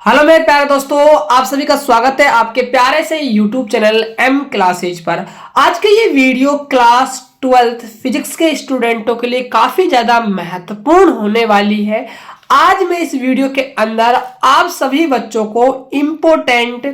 Hello मेरे प्यारे दोस्तों, आप सभी का स्वागत है आपके प्यारे से यूट्यूब चैनल एम क्लासेज पर। आज के ये वीडियो क्लास 12th फिजिक्स के स्टूडेंटों के लिए काफी ज्यादा महत्वपूर्ण होने वाली है। आज मैं इस वीडियो के अंदर आप सभी बच्चों को इम्पोर्टेंट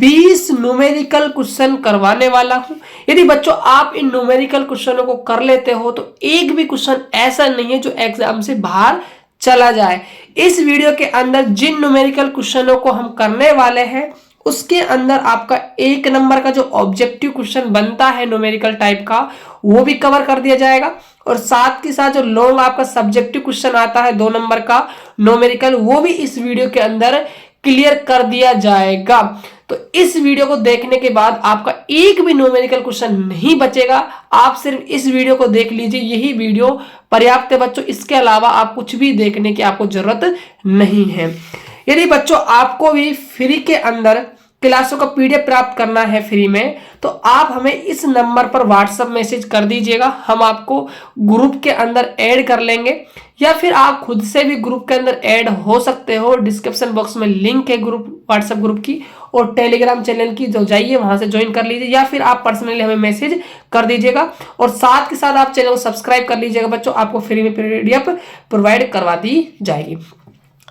20 न्यूमेरिकल क्वेश्चन करवाने वाला हूं। यदि बच्चों आप इन न्यूमेरिकल क्वेश्चनों को कर लेते हो तो एक भी क्वेश्चन ऐसा नहीं है जो एग्जाम से बाहर चला जाए। इस वीडियो के अंदर जिन न्यूमेरिकल क्वेश्चनों को हम करने वाले हैं उसके अंदर आपका 1 नंबर का जो ऑब्जेक्टिव क्वेश्चन बनता है न्यूमेरिकल टाइप का वो भी कवर कर दिया जाएगा, और साथ के साथ जो लॉन्ग आपका सब्जेक्टिव क्वेश्चन आता है 2 नंबर का न्यूमेरिकल वो भी इस वीडियो के अंदर क्लियर कर दिया जाएगा। तो इस वीडियो को देखने के बाद आपका एक भी न्यूमेरिकल क्वेश्चन नहीं बचेगा। आप सिर्फ इस वीडियो को देख लीजिए, यही वीडियो पर्याप्त है बच्चों। इसके अलावा आप कुछ भी देखने की आपको जरूरत नहीं है। यदि बच्चों आपको भी फ्री के अंदर क्लासों का पीडीएफ प्राप्त करना है फ्री में, तो आप हमें इस नंबर पर व्हाट्सएप मैसेज कर दीजिएगा। हम आपको ग्रुप के अंदर ऐड कर लेंगे, या फिर आप खुद से भी ग्रुप के अंदर ऐड हो सकते हो। डिस्क्रिप्शन बॉक्स में लिंक है ग्रुप व्हाट्सएप ग्रुप की और टेलीग्राम चैनल की, जो जाइए वहां से ज्वाइन कर लीजिए, या फिर आप पर्सनली हमें मैसेज कर दीजिएगा। और साथ के साथ आप चैनल को सब्सक्राइब कर लीजिएगा बच्चों, आपको फ्री में पीडीएफ प्रोवाइड करवा दी जाएगी।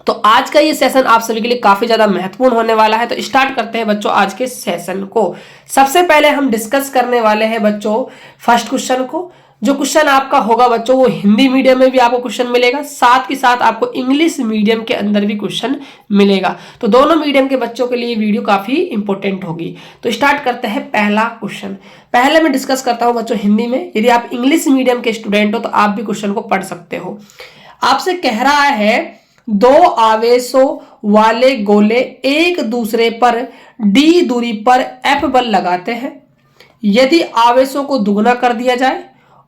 तो आज का ये सेशन आप सभी के लिए काफी ज्यादा महत्वपूर्ण होने वाला है। तो स्टार्ट करते हैं बच्चों आज के सेशन को। सबसे पहले हम डिस्कस करने वाले हैं बच्चों फर्स्ट क्वेश्चन को। जो क्वेश्चन आपका होगा बच्चों वो हिंदी मीडियम में भी आपको क्वेश्चन मिलेगा, साथ के साथ आपको इंग्लिश मीडियम के अंदर भी क्वेश्चन मिलेगा। तो दोनों मीडियम के बच्चों के लिए वीडियो काफी इंपॉर्टेंट होगी। तो स्टार्ट करते हैं पहला क्वेश्चन। पहले मैं डिस्कस करता हूं बच्चों हिंदी में। यदि आप इंग्लिश मीडियम के स्टूडेंट हो तो आप भी क्वेश्चन को पढ़ सकते हो। आपसे कह रहा है 2 आवेशों वाले गोले एक दूसरे पर d दूरी पर F बल लगाते हैं। यदि आवेशों को दुगना कर दिया जाए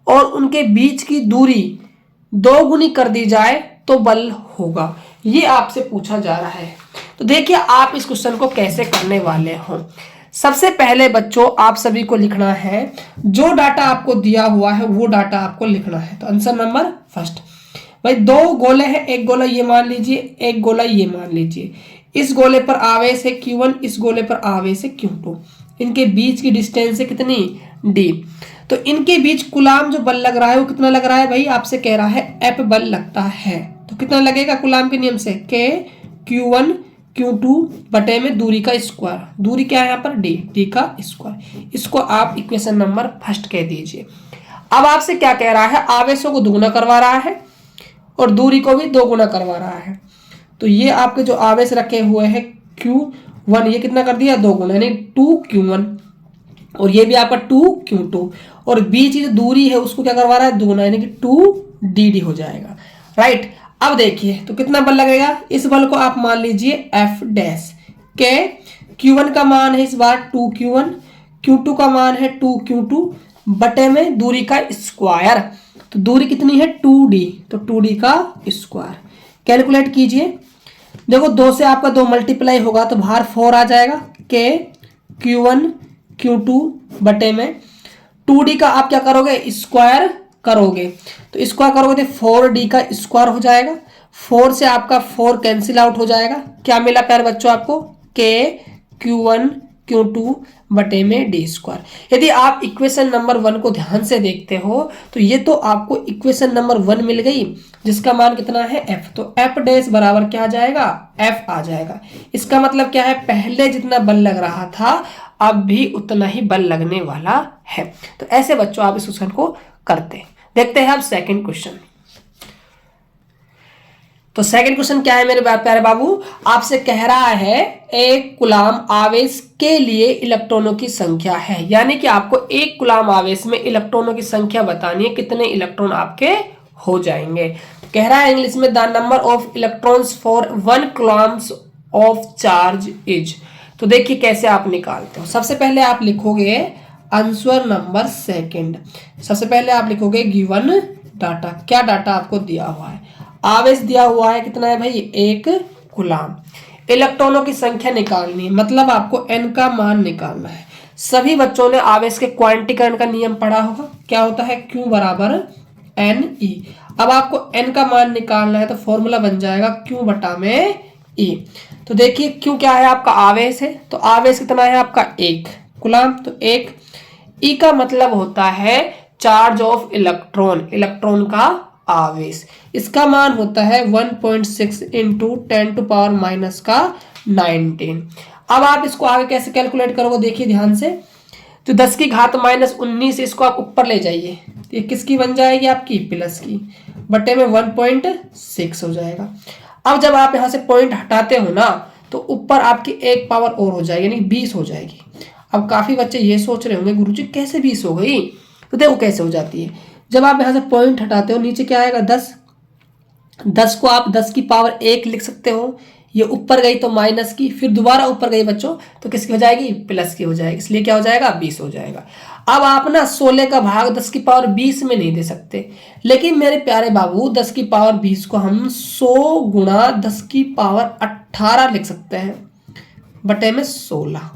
और उनके बीच की दूरी 2 गुनी कर दी जाए तो बल होगा। ये आपसे पूछा जा रहा है। तो देखिए आप इस क्वेश्चन को कैसे करने वाले हो। सबसे पहले बच्चों आप सभी को लिखना है, जो डाटा आपको दिया हुआ है वो डाटा आपको लिखना है। तो आंसर नंबर फर्स्ट भाई, 2 गोले हैं, एक गोला ये मान लीजिए, एक गोला ये मान लीजिए। इस गोले पर आवेश है Q1, इस गोले पर आवेश है Q2। इनके बीच की डिस्टेंस है कितनी d। तो इनके बीच कुलाम जो बल लग रहा है वो कितना लग रहा है भाई, आपसे कह रहा है F बल लगता है। तो कितना लगेगा कुलाम के नियम से, K Q1 Q2 बटे में दूरी का स्क्वायर। दूरी क्या है यहाँ पर d का स्क्वायर। इसको आप इक्वेशन नंबर फर्स्ट कह दीजिए। अब आपसे क्या कह रहा है, आवेशों को दुगुना करवा रहा है और दूरी को भी 2 गुना करवा रहा है। तो ये आपके जो आवेश रखे हुए हैं Q1 ये कितना कर दिया 2 गुना, यानी 2Q1, और ये भी आपका 2Q2, और बीच की जो दूरी है उसको क्या करवा रहा है 2 गुना, यानी कि 2dd हो जाएगा। राइट। अब देखिए तो कितना बल लगेगा, इस बल को आप मान लीजिए F डैश के। Q1 का मान है इस बार 2Q1, Q2 का मान है 2Q2 बटे में दूरी का स्क्वायर। तो दूरी कितनी है 2d, तो 2d का स्क्वायर। कैलकुलेट कीजिए, देखो 2 से आपका 2 मल्टीप्लाई होगा तो बाहर 4 आ जाएगा। k Q1 Q2 बटे में 2d का आप क्या करोगे स्क्वायर करोगे, तो स्क्वायर करोगे तो 4d का स्क्वायर हो जाएगा। 4 से आपका 4 कैंसिल आउट हो जाएगा। क्या मिला प्यारे बच्चों आपको, k Q1 Q2 बटे में d स्क्वायर। यदि आप इक्वेशन नंबर 1 को ध्यान से देखते हो तो ये तो आपको इक्वेशन नंबर 1 मिल गई जिसका मान कितना है f। तो f डैश बराबर क्या आ जाएगा, f आ जाएगा। इसका मतलब क्या है, पहले जितना बल लग रहा था अब भी उतना ही बल लगने वाला है। तो ऐसे बच्चों आप इस क्वेश्चन को करते हैं। देखते हैं अब सेकंड क्वेश्चन। तो सेकंड क्वेश्चन क्या है मेरे प्यारे बाबू, आपसे कह रहा है एक कूलाम आवेश के लिए इलेक्ट्रॉनों की संख्या है, यानी कि आपको एक कूलाम आवेश में इलेक्ट्रॉनों की संख्या बतानी है, कितने इलेक्ट्रॉन आपके हो जाएंगे। कह रहा है इंग्लिश में the number of electrons for 1 coulombs of charge is. तो देखिए कैसे आप निकालते हो। सबसे पहले आप लिखोगे आंसर नंबर सेकंड। सबसे पहले आप लिखोगे गिवन डाटा। क्या डाटा आपको दिया हुआ है, आवेश दिया हुआ है कितना है भाई 1 कूलाम। इलेक्ट्रॉनों की संख्या निकालनी है, मतलब आपको n का मान निकालना है। सभी बच्चों ने आवेश के क्वांटीकरण का नियम पढ़ा होगा, क्या होता है Q बराबर NE। अब आपको n का मान निकालना है तो फॉर्मूला बन जाएगा Q बटा में ई। तो देखिए क्यों, क्या है आपका आवेश है, तो आवेश कितना है आपका 1 कूलम, तो 1। ई का मतलब होता है चार्ज ऑफ इलेक्ट्रॉन, इलेक्ट्रॉन का आवेश। इसका मान होता है 1.6 इंटू 10⁻⁻⁻⁹। अब आप इसको आगे कैसे कैलकुलेट करोगे, देखिए ध्यान से। तो 10⁻−19 इसको आप ऊपर ले जाइए, ये किसकी बन जाएगी आपकी, प्लस की, बटे में 1.6 हो जाएगा। अब जब आप यहाँ से पॉइंट हटाते हो ना, तो ऊपर आपकी एक पावर और हो जाएगी, यानी 20 हो जाएगी। अब काफी बच्चे ये सोच रहे होंगे गुरुजी कैसे 20 हो गई, तो देखो कैसे हो जाती है। जब आप यहाँ से पॉइंट हटाते हो, नीचे क्या आएगा 10, 10 को आप 10⁻1 लिख सकते हो। ये ऊपर गई तो माइनस की, फिर दोबारा ऊपर गई बच्चों तो किसकी हो जाएगी, प्लस की हो जाएगी, इसलिए क्या हो जाएगा 20 हो जाएगा। अब आप ना 16 का भाग 10⁻20 में नहीं दे सकते, लेकिन मेरे प्यारे बाबू 10⁻20 को हम 100 गुणा 10⁻18 लिख सकते हैं, बटे में 16।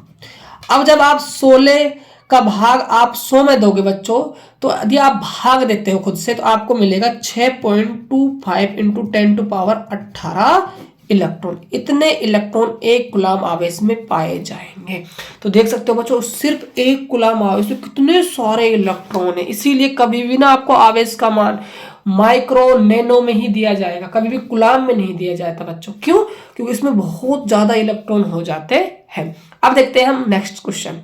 अब जब आप 16 का भाग आप 100 में दोगे बच्चों, तो यदि आप भाग देते हो खुद से तो आपको मिलेगा 6.25 इंटू 10⁻18 इलेक्ट्रॉन। इतने इलेक्ट्रॉन एक कूलम आवेश में पाए जाएंगे। तो देख सकते हो बच्चों, सिर्फ एक कूलम आवेश में कितने सारे इलेक्ट्रॉन है। इसीलिए कभी भी ना आपको आवेश का मान माइक्रो नैनो में ही दिया जाएगा, कभी भी कूलम में नहीं दिया जाता बच्चों। क्यों, क्योंकि इसमें बहुत ज्यादा इलेक्ट्रॉन हो जाते हैं। अब देखते हैं हम नेक्स्ट क्वेश्चन।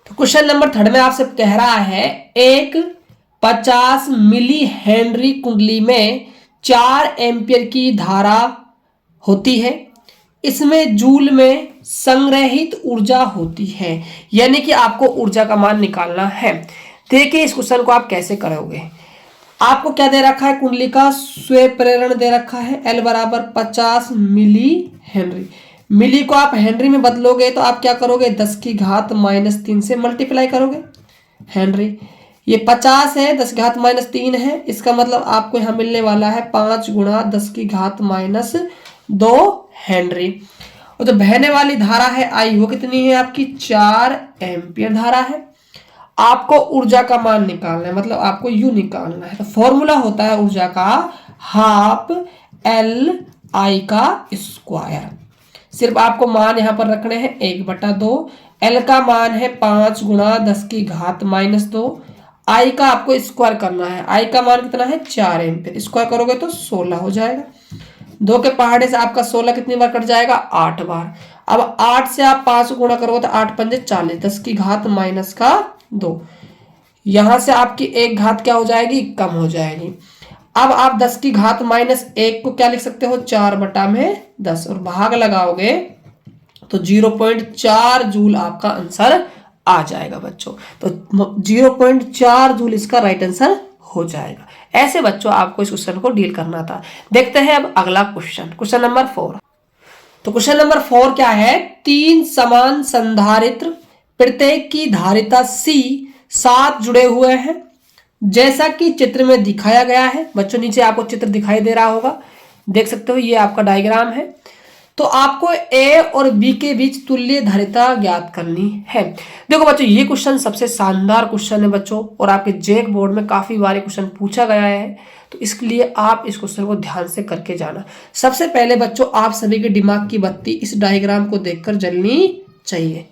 तो क्वेश्चन नंबर 3 में आपसे कह रहा है एक 50 मिली हेनरी कुंडली में 4 एम्पियर की धारा होती है, इसमें जूल में संग्रहित ऊर्जा होती है, यानी कि आपको ऊर्जा का मान निकालना है। देखिए इस क्वेश्चन को आप कैसे करोगे। आपको क्या दे रखा है, कुंडली का स्वयं प्रेरण दे रखा है, L बराबर 50 मिली हेनरी। मिली को आप हेनरी में बदलोगे तो आप क्या करोगे, 10⁻³ से मल्टीप्लाई करोगे हेनरी। ये 50 है, 10⁻³ है, इसका मतलब आपको यहाँ मिलने वाला है 5 गुणा 10⁻² हेनरी। और जो बहने वाली धारा है आई, वो कितनी है आपकी 4 एम्पियर धारा है। आपको ऊर्जा का मान निकालना है, मतलब आपको यू निकालना है। तो फॉर्मूला होता है ऊर्जा का हाफ LI का स्क्वायर। सिर्फ आपको मान यहां पर रखने हैं 1/2। L का मान है 5 गुणा 10⁻²। I का आपको स्क्वायर करना है, I का मान कितना है 4 एम्पियर, स्क्वायर करोगे तो 16 हो जाएगा। 2 के पहाड़े से आपका 16 कितनी बार कट जाएगा, 8 बार। अब 8 से आप 5 गुणा करोगे तो 8 पंजे 40, 10⁻²। यहां से आपकी एक घात क्या हो जाएगी, कम हो जाएगी। अब आप 10⁻1 को क्या लिख सकते हो, 4/10, और भाग लगाओगे तो 0.4 जूल आपका आंसर आ जाएगा बच्चों। तो 0.4 जूल इसका राइट आंसर हो जाएगा। ऐसे बच्चों आपको इस क्वेश्चन को डील करना था। देखते हैं अब अगला क्वेश्चन, क्वेश्चन नंबर 4। तो क्वेश्चन नंबर 4 क्या है, 3 समान संधारित्र प्रत्येक की धारिता C 7 जुड़े हुए हैं, जैसा कि चित्र में दिखाया गया है। बच्चों नीचे आपको चित्र दिखाई दे रहा होगा, देख सकते हो, ये आपका डायग्राम है। तो आपको A और B के बीच तुल्य धारिता ज्ञात करनी है। देखो बच्चों ये क्वेश्चन सबसे शानदार क्वेश्चन है बच्चों, और आपके जेक बोर्ड में काफी बार क्वेश्चन पूछा गया है, तो इसके लिए आप इस क्वेश्चन को ध्यान से करके जाना। सबसे पहले बच्चों आप सभी के दिमाग की बत्ती इस डायग्राम को देखकर जलनी चाहिए,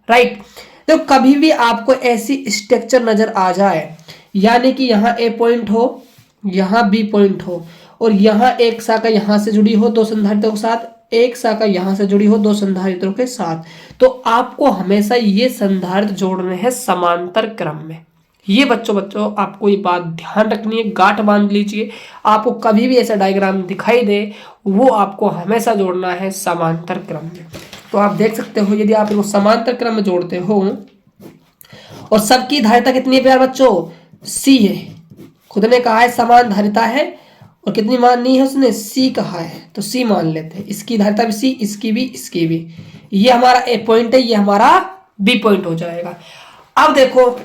राइट। तो कभी भी आपको ऐसी स्ट्रक्चर नजर आ जाए, यानी कि यहाँ A पॉइंट हो, यहाँ B पॉइंट हो, और यहाँ एक शाखा यहाँ से जुड़ी हो 2 संधारित्रों के साथ, एक शाखा यहाँ से जुड़ी हो 2 संधारित्रों के साथ, तो आपको हमेशा ये संधारित्र जोड़ने हैं समांतर क्रम में। ये बच्चों आपको ये बात ध्यान रखनी है, गांठ बांध लीजिए। आपको कभी भी ऐसा डायग्राम दिखाई दे, वो आपको हमेशा जोड़ना है समांतर क्रम में। तो आप देख सकते हो, यदि आप इनको समांतर क्रम में जोड़ते हो, और सबकी धारिता कितनी है प्यार बच्चों, C है। खुद ने कहा है समान धारिता है, और कितनी माननी है उसने, C कहा है, तो C मान लेते हैं। इसकी धारिता भी C, इसकी भी, इसकी भी। ये हमारा A पॉइंट है, ये हमारा B पॉइंट हो जाएगा। अब देखो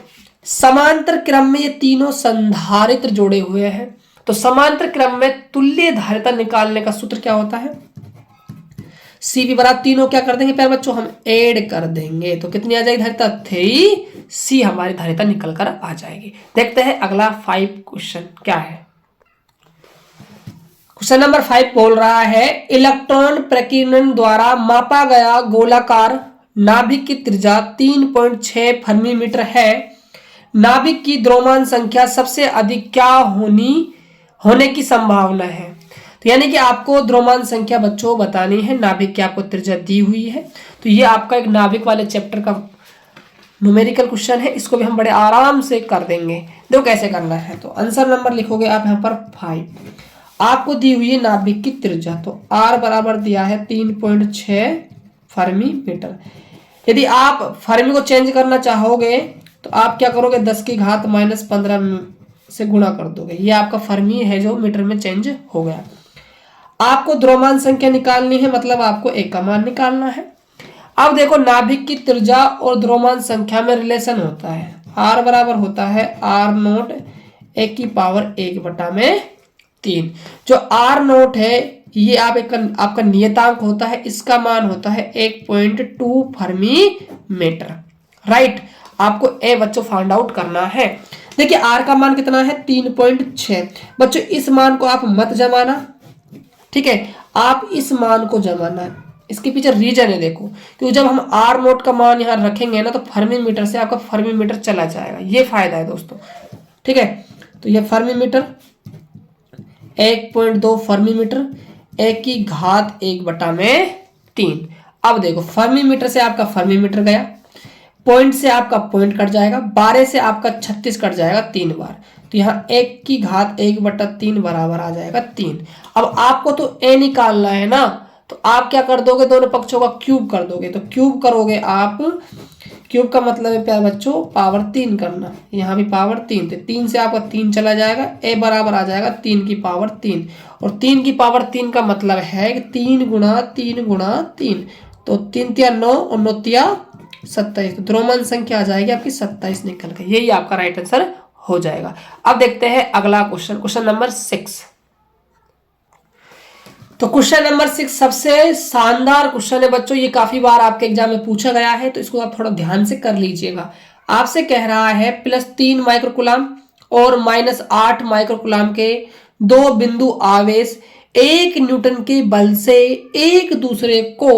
समांतर क्रम में ये तीनों संधारित्र जोड़े हुए हैं, तो समांतर क्रम में तुल्य धारिता निकालने का सूत्र क्या होता है, C भी बराबर तीनों क्या कर देंगे प्यारे बच्चों, हम ऐड कर देंगे, तो कितनी आ जाएगी धारिता, 3C हमारी धारिता निकल कर आ जाएगी। देखते हैं अगला 5 क्वेश्चन क्या है। क्वेश्चन नंबर 5 बोल रहा है इलेक्ट्रॉन प्रकीर्णन द्वारा मापा गया गोलाकार नाभिक की त्रिज्या 3.6 फर्मी मीटर है। नाभिक की द्रव्यमान संख्या सबसे अधिक क्या होने की संभावना है। तो यानी कि आपको द्रव्यमान संख्या बच्चों बतानी है, नाभिक की आपको त्रिज्या दी हुई है। तो ये आपका एक नाभिक वाले चैप्टर का न्यूमेरिकल क्वेश्चन है, इसको भी हम बड़े आराम से कर देंगे। देखो कैसे करना है, तो आंसर नंबर लिखोगे आप यहाँ पर 5। आपको दी हुई है नाभिक की त्रिज्या, तो r बराबर दिया है 3.6 फर्मी मीटर। यदि आप फर्मी को चेंज करना चाहोगे तो आप क्या करोगे, 10 की घात -15 से गुणा कर दोगे। ये आपका फर्मी है जो मीटर में चेंज हो गया। आपको द्रव्यमान संख्या निकालनी है, मतलब आपको एक का मान निकालना है। अब देखो नाभिक की त्रिज्या और द्रव्यमान संख्या में रिलेशन होता है। r बराबर होता है r0 1 की पावर 1/3। जो r0 है ये आपका नियतांक होता है, इसका मान होता है 1.2 फर्मी मीटर। राइट, आपको ए बच्चों फाइंड आउट करना है। देखिए r का मान कितना है 3.6। बच्चों इस मान को आप मत जमाना, ठीक है, आप इस मान को जमाना। इसके पीछे रीजन है देखो, क्योंकि जब हम r0 का मान यहाँ रखेंगे ना तो फर्मी मीटर से आपका फर्मी मीटर चला जाएगा, ये फायदा है दोस्तों। ठीक है, तो ये फर्मी मीटर 1.2 फर्मी मीटर 1 की घात 1/3। अब देखो फर्मी मीटर से आपका फर्मी मीटर गया, पॉइंट से आपका पॉइंट कट जाएगा, 12 से आपका 36 कट जाएगा 3 बार, तो यहाँ 1 की घात 1/3 बराबर आ जाएगा 3। अब आपको तो ए निकालना है ना, तो आप क्या कर दोगे, दोनों पक्षों का क्यूब कर दोगे। तो क्यूब करोगे आप, क्यूब का मतलब है प्यारे बच्चों पावर 3 करना, यहाँ भी पावर 3, तो 3 से आपका 3 चला जाएगा, ए बराबर आ जाएगा 3 की पावर 3। और 3 की पावर 3 का मतलब है कि 3 गुणा 3 गुणा 3, तो 3 तिया 9 और 9 तिया 27, तो द्रव्यमान संख्या आ जाएगी आपकी 27 निकल के, यही आपका राइट आंसर हो जाएगा। अब देखते हैं अगला क्वेश्चन, क्वेश्चन नंबर 6। तो क्वेश्चन नंबर 6 सबसे शानदार क्वेश्चन है बच्चों, ये काफी बार आपके एग्जाम में पूछा गया है, तो इसको आप थोड़ा ध्यान से कर लीजिएगा। आपसे कह रहा है +3 माइक्रोकुलाम और -8 माइक्रोकुलाम के दो बिंदु आवेश 1 न्यूटन के बल से एक दूसरे को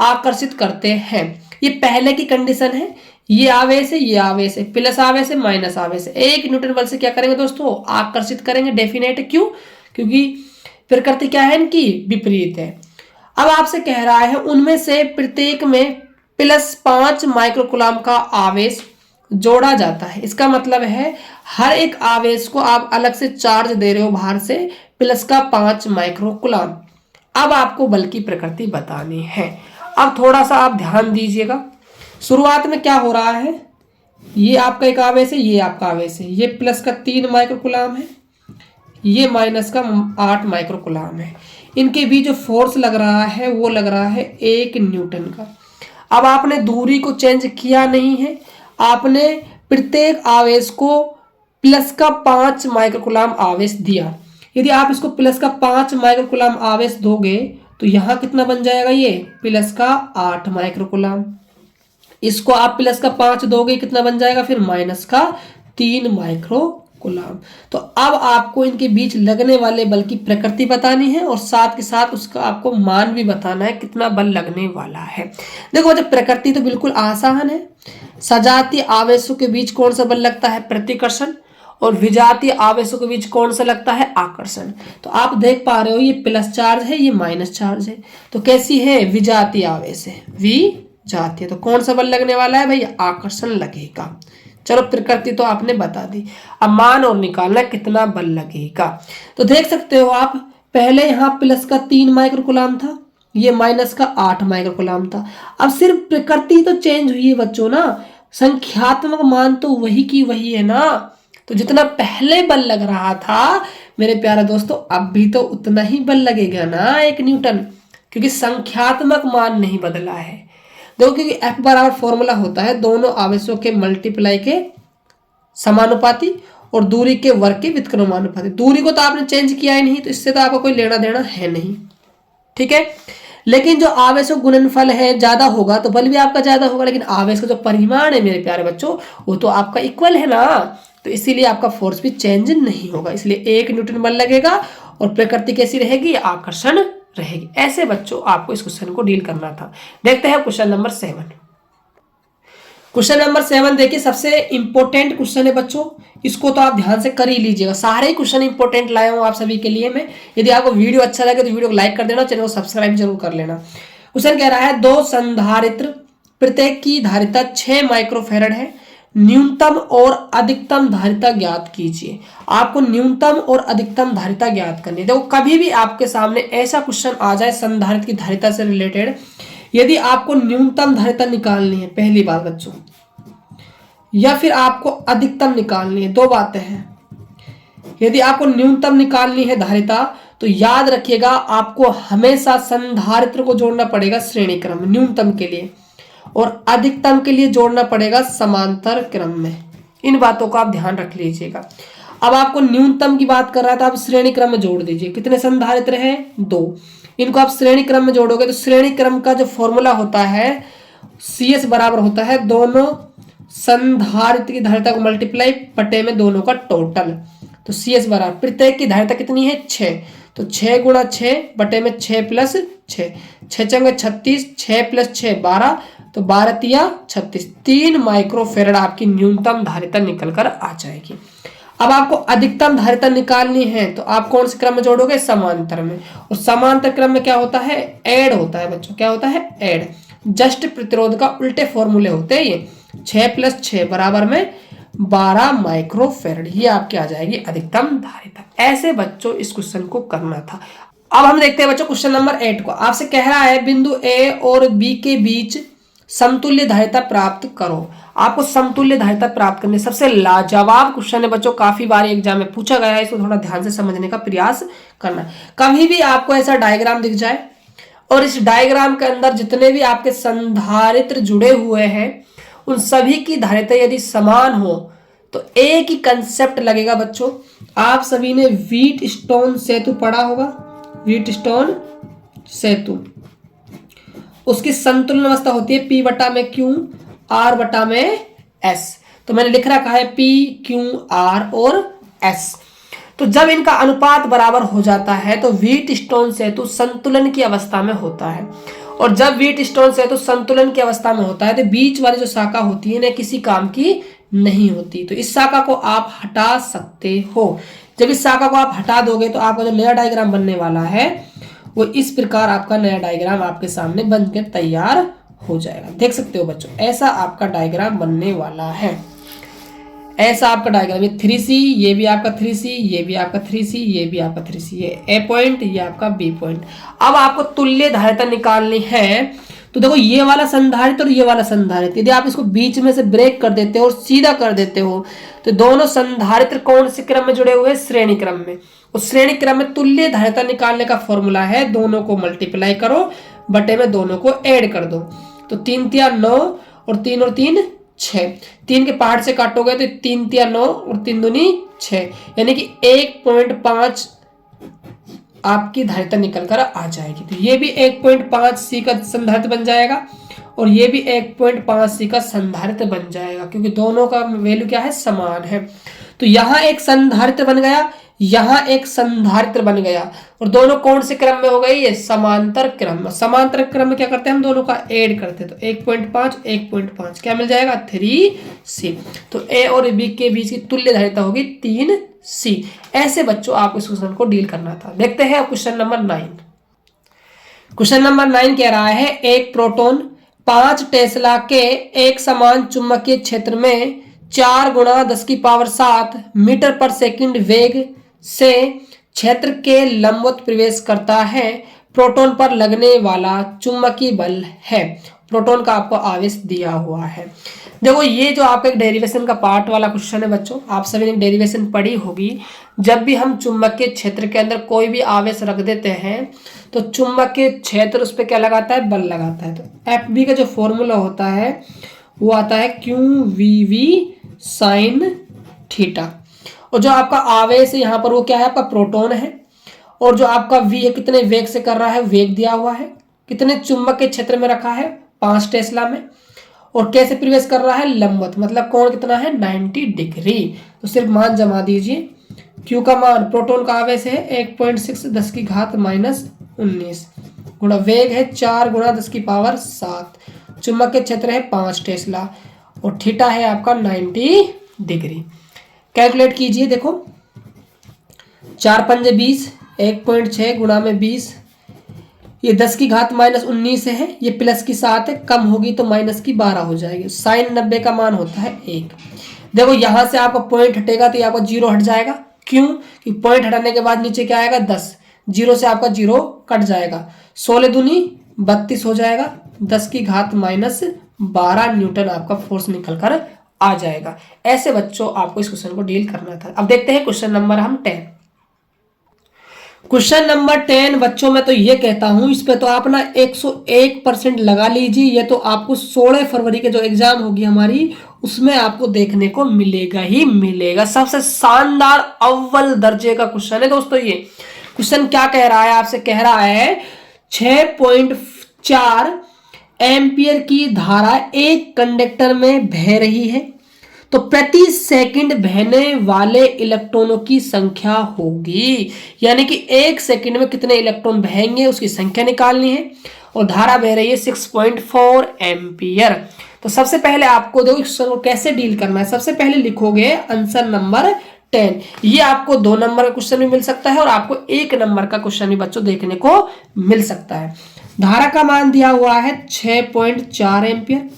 आकर्षित करते हैं। ये पहले की कंडीशन है, ये आवेश है, ये आवेश है, प्लस आवेश है, माइनस आवेश है, 1 न्यूटन बल से क्या करेंगे दोस्तों, आकर्षित करेंगे। डेफिनेट है, क्यों, क्योंकि प्रकृति क्या है इनकी, विपरीत है। अब आपसे कह रहा है उनमें से प्रत्येक में +5 माइक्रोकुलाम का आवेश जोड़ा जाता है। इसका मतलब है हर एक आवेश को आप अलग से चार्ज दे रहे हो बाहर से, +5 माइक्रोकुलाम। अब आपको बल की प्रकृति बतानी है। अब थोड़ा सा आप ध्यान दीजिएगा, शुरुआत में क्या हो रहा है, ये आपका एक आवेश है, ये आपका आवेश है, ये +3 माइक्रोकुलाम है, ये -8 माइक्रोकुलाम है। इनके बीच जो फोर्स लग रहा है वो लग रहा है 1 न्यूटन का। अब आपने दूरी को चेंज किया नहीं है, आपने प्रत्येक आवेश को +5 माइक्रोकुलाम आवेश दिया। यदि आप इसको +5 माइक्रोकुलाम आवेश दोगे तो यहाँ कितना बन जाएगा, ये +8 माइक्रोकुलाम। इसको आप +5 दोगे कितना बन जाएगा, फिर -3 माइक्रोकुलाम। तो अब आपको इनके बीच लगने वाले बल की प्रकृति बतानी है और साथ के साथ उसका आपको मान भी बताना है कितना बल लगने वाला है। देखो जब प्रकृति तो बिल्कुल आसान है, सजातीय आवेशों के बीच कौन सा बल लगता है, प्रतिकर्षण, और विजातीय आवेशों के बीच कौन सा लगता है, आकर्षण। तो आप देख पा रहे हो ये प्लस चार्ज है, ये माइनस चार्ज है, तो कैसी है, विजातीय आवेश है, विजातीय। तो कौन सा बल लगने वाला है भाई, आकर्षण लगेगा। चलो प्रकृति तो आपने बता दी, अब मान और निकालना कितना बल लगेगा। तो देख सकते हो आप, पहले यहाँ +3 माइक्रोकुलाम था, ये -8 माइक्रोकुलाम था। अब सिर्फ प्रकृति तो चेंज हुई है बच्चों ना, संख्यात्मक मान तो वही की वही है ना। तो जितना पहले बल लग रहा था मेरे प्यारे दोस्तों, अब भी तो उतना ही बल लगेगा ना 1 न्यूटन, क्योंकि संख्यात्मक मान नहीं बदला है। देखो क्योंकि F बराबर फॉर्मूला होता है दोनों आवेशों के मल्टीप्लाई के समानुपाती और दूरी के वर्ग के व्युत्क्रमानुपाती। दूरी को तो आपने चेंज किया ही नहीं, तो इससे तो आपको कोई लेना देना है नहीं, ठीक है। लेकिन जो आवेशों गुणनफल है ज्यादा होगा तो बल भी आपका ज्यादा होगा, लेकिन आवेश का जो परिमाण है मेरे प्यारे बच्चों वो तो आपका इक्वल है ना, तो इसीलिए आपका फोर्स भी चेंज नहीं होगा। इसलिए 1 न्यूटन बल लगेगा और प्रकृति कैसी रहेगी, आकर्षण रहेगी। ऐसे बच्चों आपको इस क्वेश्चन को डील करना था। देखते हैं क्वेश्चन नंबर 7। क्वेश्चन नंबर 7 देखिए, सबसे इंपॉर्टेंट क्वेश्चन है बच्चों, इसको तो आप ध्यान से कर ही लीजिएगा। सारे ही क्वेश्चन इंपॉर्टेंट लाया हूं आप सभी के लिए मैं। यदि आपको वीडियो अच्छा लगे तो वीडियो को लाइक कर देना, चैनल को सब्सक्राइब जरूर कर लेना। क्वेश्चन कह रहा है, दो संधारित्र प्रत्येक की धारिता 6 माइक्रोफैरड है, न्यूनतम और अधिकतम धारिता ज्ञात कीजिए। आपको न्यूनतम और अधिकतम धारिता ज्ञात करनी है। देखो कभी भी आपके सामने ऐसा क्वेश्चन आ जाए संधारित्र की धारिता से रिलेटेड, यदि आपको न्यूनतम धारिता निकालनी है पहली बात बच्चों, या फिर आपको अधिकतम निकालनी है, दो बातें हैं। यदि आपको न्यूनतम निकालनी है धारिता तो याद रखिएगा आपको हमेशा संधारित्र को जोड़ना पड़ेगा श्रेणी क्रम में न्यूनतम के लिए, और अधिकतम के लिए जोड़ना पड़ेगा समांतर क्रम में। इन बातों को आप ध्यान रख लीजिएगा। अब आपको न्यूनतम की बात कर रहा था, आप श्रेणी क्रम में जोड़ दीजिए। कितने संधारित्र हैं, 2। इनको आप श्रेणी क्रम में जोड़ोगे तो श्रेणी क्रम का जो फॉर्मूला होता है CS बराबर होता है दोनों संधारित्र की धारिता को मल्टीप्लाई बटे में दोनों का टोटल। तो CS बराबर प्रत्येक की धारिता कितनी है, 6, तो 6 गुणा 6 बटे में 6 प्लस 6, 6 चंगे 36, 6 प्लस 6 12, तो 12 तिया 36, 3 माइक्रोफैरड आपकी न्यूनतम धारिता निकल कर आ जाएगी। अब आपको अधिकतम धारिता निकालनी है तो आप कौन से क्रम में जोड़ोगे, समांतर में। और समांतर क्रम में क्या होता है, ऐड होता है बच्चों। क्या होता है, ऐड। जस्ट प्रतिरोध का उल्टे फॉर्मूले होते हैं ये। 6 प्लस 6 बराबर में 12 माइक्रोफैरड, ये आपकी आ जाएगी अधिकतम धारिता। ऐसे बच्चों इस क्वेश्चन को करना था। अब हम देखते हैं बच्चों क्वेश्चन नंबर 8 को। आपसे कह रहा है बिंदु A और B के बीच समतुल्य धारिता प्राप्त करो। आपको समतुल्य धारिता प्राप्त करने, सबसे लाजवाब क्वेश्चन है बच्चों, काफी बार एग्जाम में पूछा गया है, इसको थोड़ा ध्यान से समझने का प्रयास करना। कभी भी आपको ऐसा डायग्राम दिख जाए और इस डायग्राम के अंदर जितने भी आपके संधारित्र जुड़े हुए हैं उन सभी की धारिता यदि समान हो तो एक ही कंसेप्ट लगेगा बच्चों। आप सभी ने व्हीटस्टोन सेतु पढ़ा होगा, व्हीटस्टोन सेतु। उसकी संतुलन अवस्था होती है P बटा में Q, R बटा में S। तो मैंने लिख रखा है P, Q, R और S। तो जब इनका अनुपात बराबर हो जाता है तो व्हीटस्टोन सेतु संतुलन की अवस्था में होता है। और जब व्हीटस्टोन सेतु संतुलन की अवस्था में होता है तो बीच वाली जो शाखा होती है ना किसी काम की नहीं होती, तो इस शाखा को आप हटा सकते हो। जब इस शाखा को आप हटा दोगे तो आपका जो नया डायग्राम बनने वाला है वो इस प्रकार आपका नया डायग्राम आपके सामने बनकर तैयार हो जाएगा। देख सकते हो बच्चों, ऐसा आपका डायग्राम बनने वाला है। ऐसा आपका डायग्राम, ये 3C, ये भी आपका 3C, ये भी आपका 3C, ये भी आपका 3C, ये A पॉइंट, ये आपका B पॉइंट। अब आपको तुल्य धारिता निकालनी है तो देखो ये वाला संधारित्र और ये वाला संधारित्र, यदि आप इसको बीच में से ब्रेक कर देते हो और सीधा कर देते हो तो दोनों संधारित्र कौन से क्रम में जुड़े हुए हैं, श्रेणी क्रम में। उस श्रेणी क्रम में तुल्य धारिता निकालने का फॉर्मूला है दोनों को मल्टीप्लाई करो बटे में दोनों को ऐड कर दो। तो 3 तिया 9 और 3 और 3 6, 3 के पहाड़ से काटोगे तो 3 तिया 9 और 3 दूनी 6, यानी कि 1.5 आपकी धारिता निकल कर आ जाएगी। तो ये भी 1.5C का संधारित्र बन जाएगा और ये भी 1.5C का संधारित्र बन जाएगा, क्योंकि दोनों का वैल्यू क्या है, समान है। तो यहाँ एक संधारित्र बन गया, यहाँ एक संधारित्र बन गया, और दोनों कौन से क्रम में हो गई, ये समांतर क्रम में। समांतर क्रम में क्या करते हैं हम, दोनों का ऐड करते हैं। तो 1.5 1.5 क्या मिल जाएगा, 3C। तो A और B के बीच की तुल्य धारिता होगी 3C। ऐसे बच्चों आप इस क्वेश्चन को डील करना था। देखते हैं क्वेश्चन नंबर 9। क्वेश्चन नंबर 9 कह रहा है एक प्रोटॉन 5 टेस्ला के एक समान चुंबकीय क्षेत्र में 4 गुणा 10⁷ मीटर पर सेकंड वेग से क्षेत्र के लंबवत प्रवेश करता है। प्रोटॉन पर लगने वाला चुंबकीय बल है। प्रोटॉन का आपको आवेश दिया हुआ है। देखो ये जो आपका एक डेरिवेशन का पार्ट वाला क्वेश्चन है बच्चों, आप सभी ने डेरिवेशन पढ़ी होगी। जब भी हम चुंबकीय क्षेत्र के अंदर कोई भी आवेश रख देते हैं तो चुंबकीय क्षेत्र उस पर क्या लगाता है, बल लगाता है। तो FB का जो फॉर्मूला होता है वो आता है QVV sin थीटा। और जो आपका आवेश है यहाँ पर वो क्या है, आपका प्रोटॉन है। और जो आपका V है कितने वेग से कर रहा है, वेग दिया हुआ है। कितने चुंबकीय क्षेत्र में रखा है, 5 टेस्ला में। और कैसे प्रवेश कर रहा है, लंबवत, मतलब कोण कितना है, 90 डिग्री। तो सिर्फ मान जमा दीजिए, क्यू का मान, प्रोटॉन का आवेश है 1.6 10 की घात माइनस 19 गुणा वेग है 4 गुणा 10 की पावर 7, चुंबकीय क्षेत्र है 5 टेस्ला और थीटा है आपका 90 डिग्री। कैलकुलेट कीजिए, देखो 4 पंजे 20, 1.6 गुणा में 20, ये 10 की घात माइनस 19 है, ये प्लस की 7 है, कम होगी तो माइनस की 12 हो जाएगी। साइन 90 का मान होता है 1। देखो यहां से आपका पॉइंट हटेगा तो ये आपका जीरो हट जाएगा। क्यों? कि पॉइंट हटाने के बाद नीचे क्या आएगा 10, जीरो से आपका जीरो कट जाएगा, 16 दूनी 32 हो जाएगा, 10 की घात माइनस 12 न्यूटन आपका फोर्स निकल कर आ जाएगा। ऐसे बच्चों आपको इस क्वेश्चन को डील करना था। अब देखते हैं क्वेश्चन नंबर हम 10। क्वेश्चन नंबर 10 बच्चों में तो ये कहता हूं, इस पे तो आप ना 101% लगा लीजिए। ये तो आपको 16 फरवरी के जो एग्जाम होगी हमारी, उसमें आपको देखने को मिलेगा ही मिलेगा। सबसे शानदार अव्वल दर्जे का क्वेश्चन है दोस्तों। ये क्वेश्चन क्या कह रहा है आपसे? कह रहा है 6.4 एम्पियर की धारा एक कंडक्टर में बह रही है, तो प्रति सेकंड बहने वाले इलेक्ट्रॉनों की संख्या होगी। यानी कि एक सेकंड में कितने इलेक्ट्रॉन बहेंगे उसकी संख्या निकालनी है, और धारा बह रही है 6.4 एम्पियर। तो सबसे पहले आपको देखो इस को कैसे डील करना है। सबसे पहले लिखोगे आंसर नंबर 10। ये आपको 2 नंबर का क्वेश्चन भी मिल सकता है और आपको 1 नंबर का क्वेश्चन भी बच्चों देखने को मिल सकता है। धारा का मान दिया हुआ है 6.4 एम्पियर,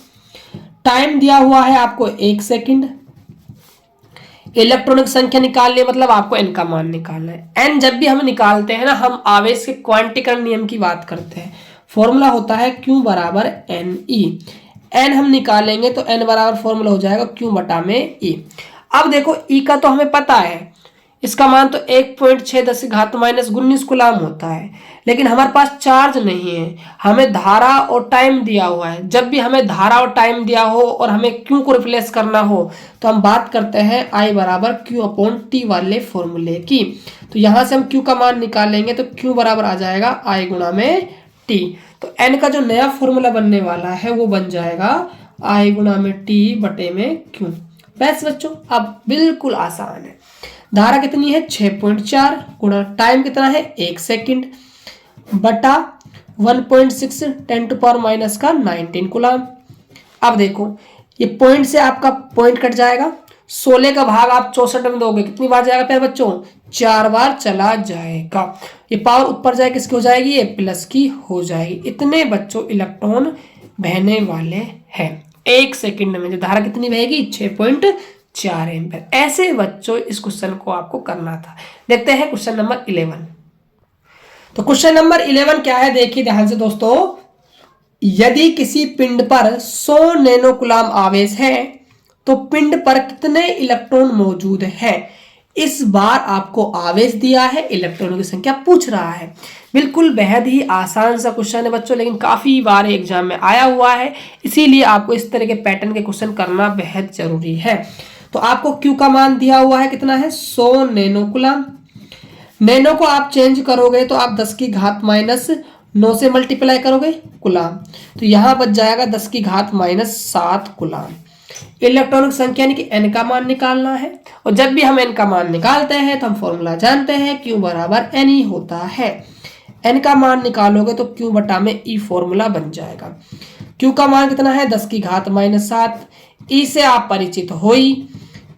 टाइम दिया हुआ है आपको 1 सेकंड, इलेक्ट्रॉनिक संख्या निकालनी है, मतलब आपको एन का मान निकालना है। एन जब भी हम निकालते हैं ना, हम आवेश के क्वांटीकरण नियम की बात करते हैं। फॉर्मूला होता है Q बराबर एन ई। एन हम निकालेंगे तो एन बराबर फॉर्मूला हो जाएगा Q बटा में ई। अब देखो ई का तो हमें पता है, इसका मान तो 1.6 10 की घात माइनस 19 कूलम होता है, लेकिन हमारे पास चार्ज नहीं है, हमें धारा और टाइम दिया हुआ है। जब भी हमें धारा और टाइम दिया हो और हमें क्यू को रिप्लेस करना हो तो हम बात करते हैं आई बराबर क्यू अपॉन टी वाले फॉर्मूले की। तो यहां से हम क्यू का मान निकालेंगे तो क्यू बराबर आ जाएगा आई गुणा में टी। तो एन का जो नया फॉर्मूला बनने वाला है वो बन जाएगा आई गुणा में टी बटे में क्यू। बस बच्चों अब बिल्कुल आसान है। धारा कितनी है 6.4 गुणा टाइम कितना है 1 सेकंड बटा 1.6 10 टू पावर माइनस का 19 कूलम। अब देखो ये पॉइंट से आपका पॉइंट कट जाएगा, 16 का भाग आप 64 में दोगे, कितनी बार जाएगा प्यारे बच्चों? 4 बार चला जाएगा। ये पावर ऊपर जाए किसकी हो जाएगी? ये प्लस की हो जाएगी। इतने बच्चों इलेक्ट्रॉन बहने वाले हैं 1 सेकंड में। जो धारा कितनी बहेगी 6.4 एम्पीयर। ऐसे बच्चों इस क्वेश्चन को आपको करना था। देखते हैं क्वेश्चन नंबर 11। तो क्वेश्चन नंबर 11 क्या है, देखिए ध्यान से दोस्तों। यदि किसी पिंड पर 100 नैनो कूलम आवेश है तो पिंड पर कितने इलेक्ट्रॉन मौजूद है? इस बार आपको आवेश दिया है, इलेक्ट्रॉनों की संख्या पूछ रहा है। बिल्कुल बेहद ही आसान सा क्वेश्चन है बच्चों, लेकिन काफी बार एग्जाम में आया हुआ है, इसीलिए आपको इस तरह के पैटर्न के क्वेश्चन करना बेहद जरूरी है। तो आपको क्यू का मान दिया हुआ है कितना है 100 नैनो कूलम। नैनो को आप चेंज करोगे तो आप 10 की घात माइनस 9 से मल्टीप्लाई करोगे कूलम, तो यहां बच जाएगा 10 की घात माइनस 7 कूलम। इलेक्ट्रॉनिक संख्या यानी कि एन का मान निकालना है, और जब भी हम एन का मान निकालते हैं तो हम फॉर्मूला जानते हैं क्यू बराबर एन ई होता है। एन का मान निकालोगे तो क्यू बटा में ई फॉर्मूला बन जाएगा। क्यू का मान कितना है 10 की घात माइनस 7। ई से आप परिचित हो ही,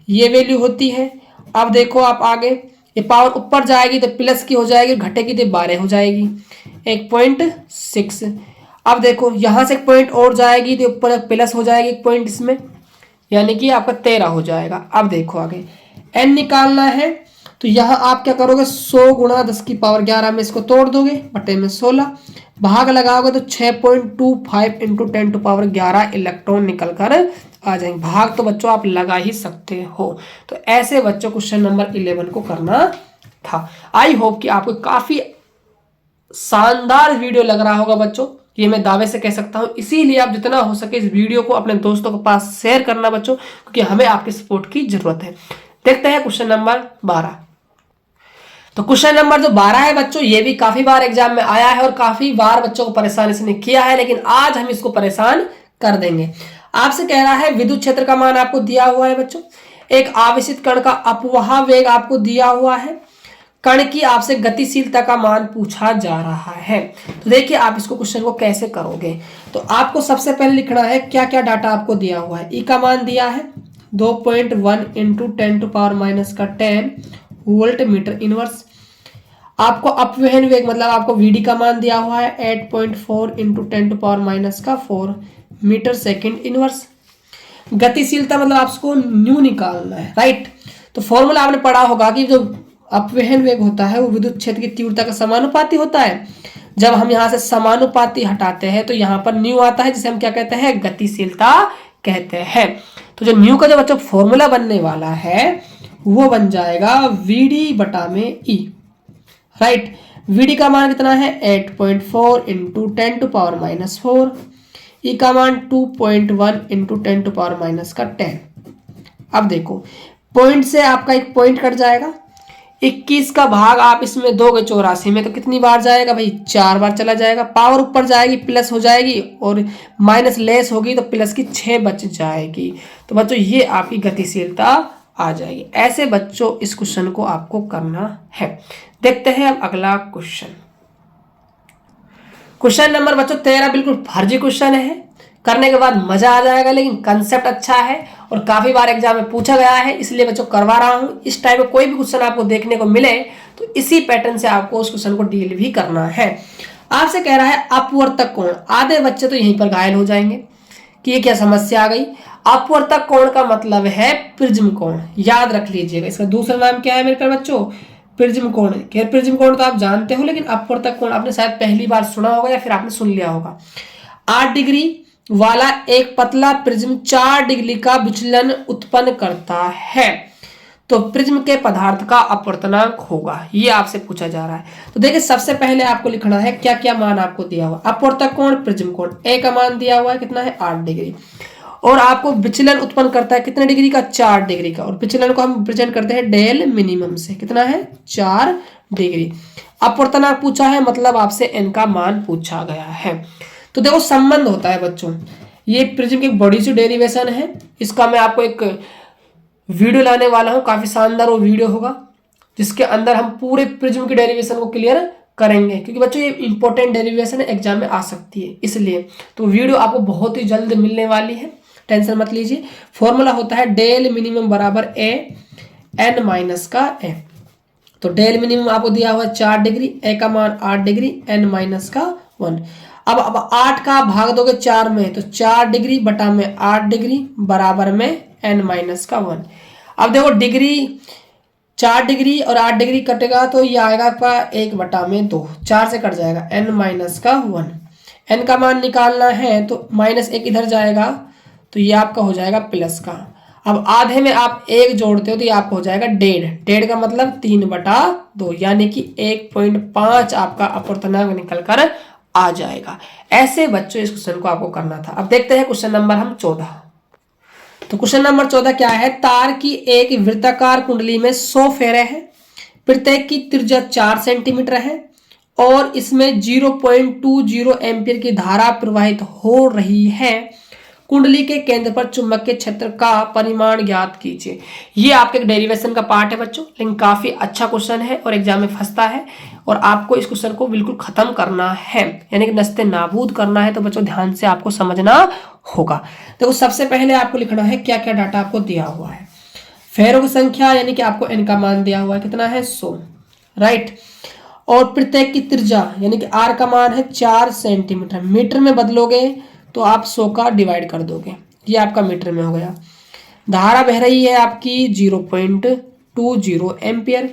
ये वैल्यू होती है। अब देखो आप आगे, ये पावर ऊपर जाएगी तो प्लस की हो जाएगी, घटेगी तो 12 हो जाएगी 1.6। अब देखो यहां से एक पॉइंट और जाएगी तो ऊपर प्लस हो जाएगी एक पॉइंट इसमें, यानी कि आपका 13 हो जाएगा। अब देखो आगे एन निकालना है, तो यहां आप क्या करोगे 100 गुणा 10 की पावर 11 में इसको तोड़ दोगे, बटे में 16 भाग लगाओगे तो 6.25 इंटू 10 टू पावर 11 इलेक्ट्रॉन निकल कर आ जाएंगे। भाग तो बच्चों आप लगा ही सकते हो। तो ऐसे बच्चों क्वेश्चन नंबर 11 को करना था। आई होप कि आपको काफी शानदार वीडियो लग रहा होगा बच्चों, ये मैं दावे से कह सकता हूं। इसीलिए आप जितना हो सके इस वीडियो को अपने दोस्तों के पास शेयर करना बच्चों, क्योंकि हमें आपके सपोर्ट की जरूरत है। देखते हैं क्वेश्चन नंबर 12। तो क्वेश्चन नंबर जो 12 है बच्चों, ये भी काफी बार एग्जाम में आया है और काफी बार बच्चों को परेशान इसने किया है, लेकिन आज हम इसको परेशान कर देंगे। आपसे कह रहा है विद्युत क्षेत्र का मान आपको दिया हुआ है बच्चों। एक आवेशित कण का अपवाह वेग आपको दिया हुआ है, कण की आपसे गतिशीलता का मान पूछा जा रहा है। तो देखिए आप इसको क्वेश्चन को कैसे करोगे। तो आपको सबसे पहले लिखना है क्या क्या डाटा आपको दिया हुआ है। ई का मान दिया है 2.1 इंटू 10⁻10 वोल्ट मीटर इनवर्स। आपको अपवहन वेग मतलब आपको वीडी का मान दिया हुआ है 8.4 इंटू 10⁻4 मीटर सेकेंड इनवर्स। गतिशीलता मतलब आपको न्यू निकालना है, राइट। तो फॉर्मूला आपने पढ़ा होगा कि जो अपवहन वेग होता है वो विद्युत क्षेत्र की तीव्रता का समानुपाती होता है। जब हम यहाँ से समानुपाती हटाते हैं तो यहाँ पर न्यू आता है, जिसे हम क्या कहते हैं, गतिशीलता कहते हैं। तो जो न्यू का जो बच्चों फॉर्मूला बनने वाला है वो बन जाएगा वीडी बटा में ई, राइट। वीडी का मान कितना है 8.4 इंटू 10⁻⁴। ई का मान 2.1 इंटू 10⁻10। अब देखो पॉइंट से आपका एक पॉइंट कट जाएगा, 21 का भाग आप इसमें दोगे 84 में तो कितनी बार जाएगा भाई, 4 बार चला जाएगा। पावर ऊपर जाएगी प्लस हो जाएगी और माइनस लेस होगी तो प्लस की 6 बच जाएगी। तो बच्चों ये आपकी गतिशीलता आ जाएगी। ऐसे बच्चों इस क्वेश्चन को आपको करना है। देखते हैं अब अगला क्वेश्चन। क्वेश्चन नंबर बच्चों 13 बिल्कुल फर्जी क्वेश्चन है, करने के बाद मजा आ जाएगा, लेकिन कंसेप्ट अच्छा है और काफी बार एग्जाम में पूछा गया है, इसलिए बच्चों करवा रहा हूं। इस टाइप में कोई भी क्वेश्चन आपको देखने को मिले तो इसी पैटर्न से आपको उस क्वेश्चन को डील भी करना है। आपसे कह रहा है अपवर्तक कोण। आधे बच्चे तो यहीं पर घायल हो जाएंगे कि ये क्या समस्या आ गई। अपवर्तक कोण का मतलब है प्रिज्म कोण, याद रख लीजिएगा। इसका दूसरा नाम क्या है मेरे प्यारे बच्चों, प्रिज्म कोण। प्रिज्म कोण तो आप जानते हो, लेकिन अपवर्तक कोण आपने शायद पहली बार सुना होगा या फिर आपने सुन लिया होगा। 8 डिग्री वाला एक पतला प्रिज्म 4 डिग्री का विचलन उत्पन्न करता है, तो प्रिज्म के पदार्थ का अपवर्तनांक होगा, ये आपसे पूछा जा रहा है। तो देखिए सबसे पहले आपको लिखना है क्या क्या मान आपको दिया हुआ। अपवर्तक कोण प्रिज्म कोण, ए का मान दिया हुआ है कितना है 8 डिग्री, और आपको विचलन उत्पन्न करता है कितने डिग्री का, 4 डिग्री का, और विचलन को हम रिप्रेजेंट करते हैं डेल मिनिमम से, कितना है 4 डिग्री। अपवर्तनांक पूछा है मतलब आपसे एन का मान पूछा गया है। तो देखो संबंध होता है बच्चों, ये प्रिज्म की एक बड़ी सी डेरिवेशन है, इसका मैं आपको एक वीडियो लाने वाला हूं, काफी शानदार वो वीडियो होगा जिसके अंदर हम पूरे प्रिज्म की डेरिवेशन को क्लियर करेंगे, क्योंकि बच्चों ये इंपॉर्टेंट डेरिवेशन एग्जाम में आ सकती है, इसलिए तो वीडियो आपको बहुत ही जल्द मिलने वाली है, टेंशन मत लीजिए। फॉर्मूला होता है डेल मिनिमम बराबर ए एन माइनस का ए। तो डेल मिनिमम आपको दिया हुआ 4 डिग्री, ए का मान 8 डिग्री, एन माइनस का 1। अब 8 का भाग दोगे 4 में तो 4 डिग्री बटा में 8 डिग्री बराबर में एन माइनस का 1। अब देखो डिग्री 4 डिग्री और 8 डिग्री कटेगा तो ये आएगा आपका 1 बटा में 2, 4 से कट जाएगा एन माइनस का 1। एन का मान निकालना है तो -1 इधर जाएगा तो ये आपका हो जाएगा प्लस का। अब आधे में आप 1 जोड़ते हो तो ये आपका हो जाएगा 1.5, 1.5 का मतलब 3/2, यानी कि 1.5 आपका अपवर्तनांक निकल कर आ जाएगा। ऐसे बच्चों इस क्वेश्चन को आपको करना था। अब देखते हैं क्वेश्चन नंबर हम 14। तो क्वेश्चन नंबर 14 क्या है, तार की एक वृत्ताकार कुंडली में 100 फेरे हैं, प्रत्येक की त्रिज्या 4 सेंटीमीटर है और इसमें 0.20 एम्पीयर की धारा प्रवाहित हो रही है। कुंडली के केंद्र पर चुंबकीय क्षेत्र का परिमाण ज्ञात कीजिए। ये आपके डेरिवेशन का पार्ट है बच्चों, लेकिन काफी अच्छा क्वेश्चन है और एग्जाम में फंसता है और आपको इस क्वेश्चन को बिल्कुल खत्म करना है, यानी कि नस्ते नाबूद करना है। तो बच्चों ध्यान से आपको समझना होगा। देखो सबसे पहले आपको लिखना है क्या क्या डाटा आपको दिया हुआ है। फेरों की संख्या यानी कि आपको एन का मान दिया हुआ है कितना है 100, राइट। और प्रत्येक की त्रिज्या यानी कि आर का मान है 4 सेंटीमीटर, मीटर में बदलोगे तो आप 100 का डिवाइड कर दोगे, ये आपका मीटर में हो गया। धारा बह रही है आपकी 0.20 एम्पियर।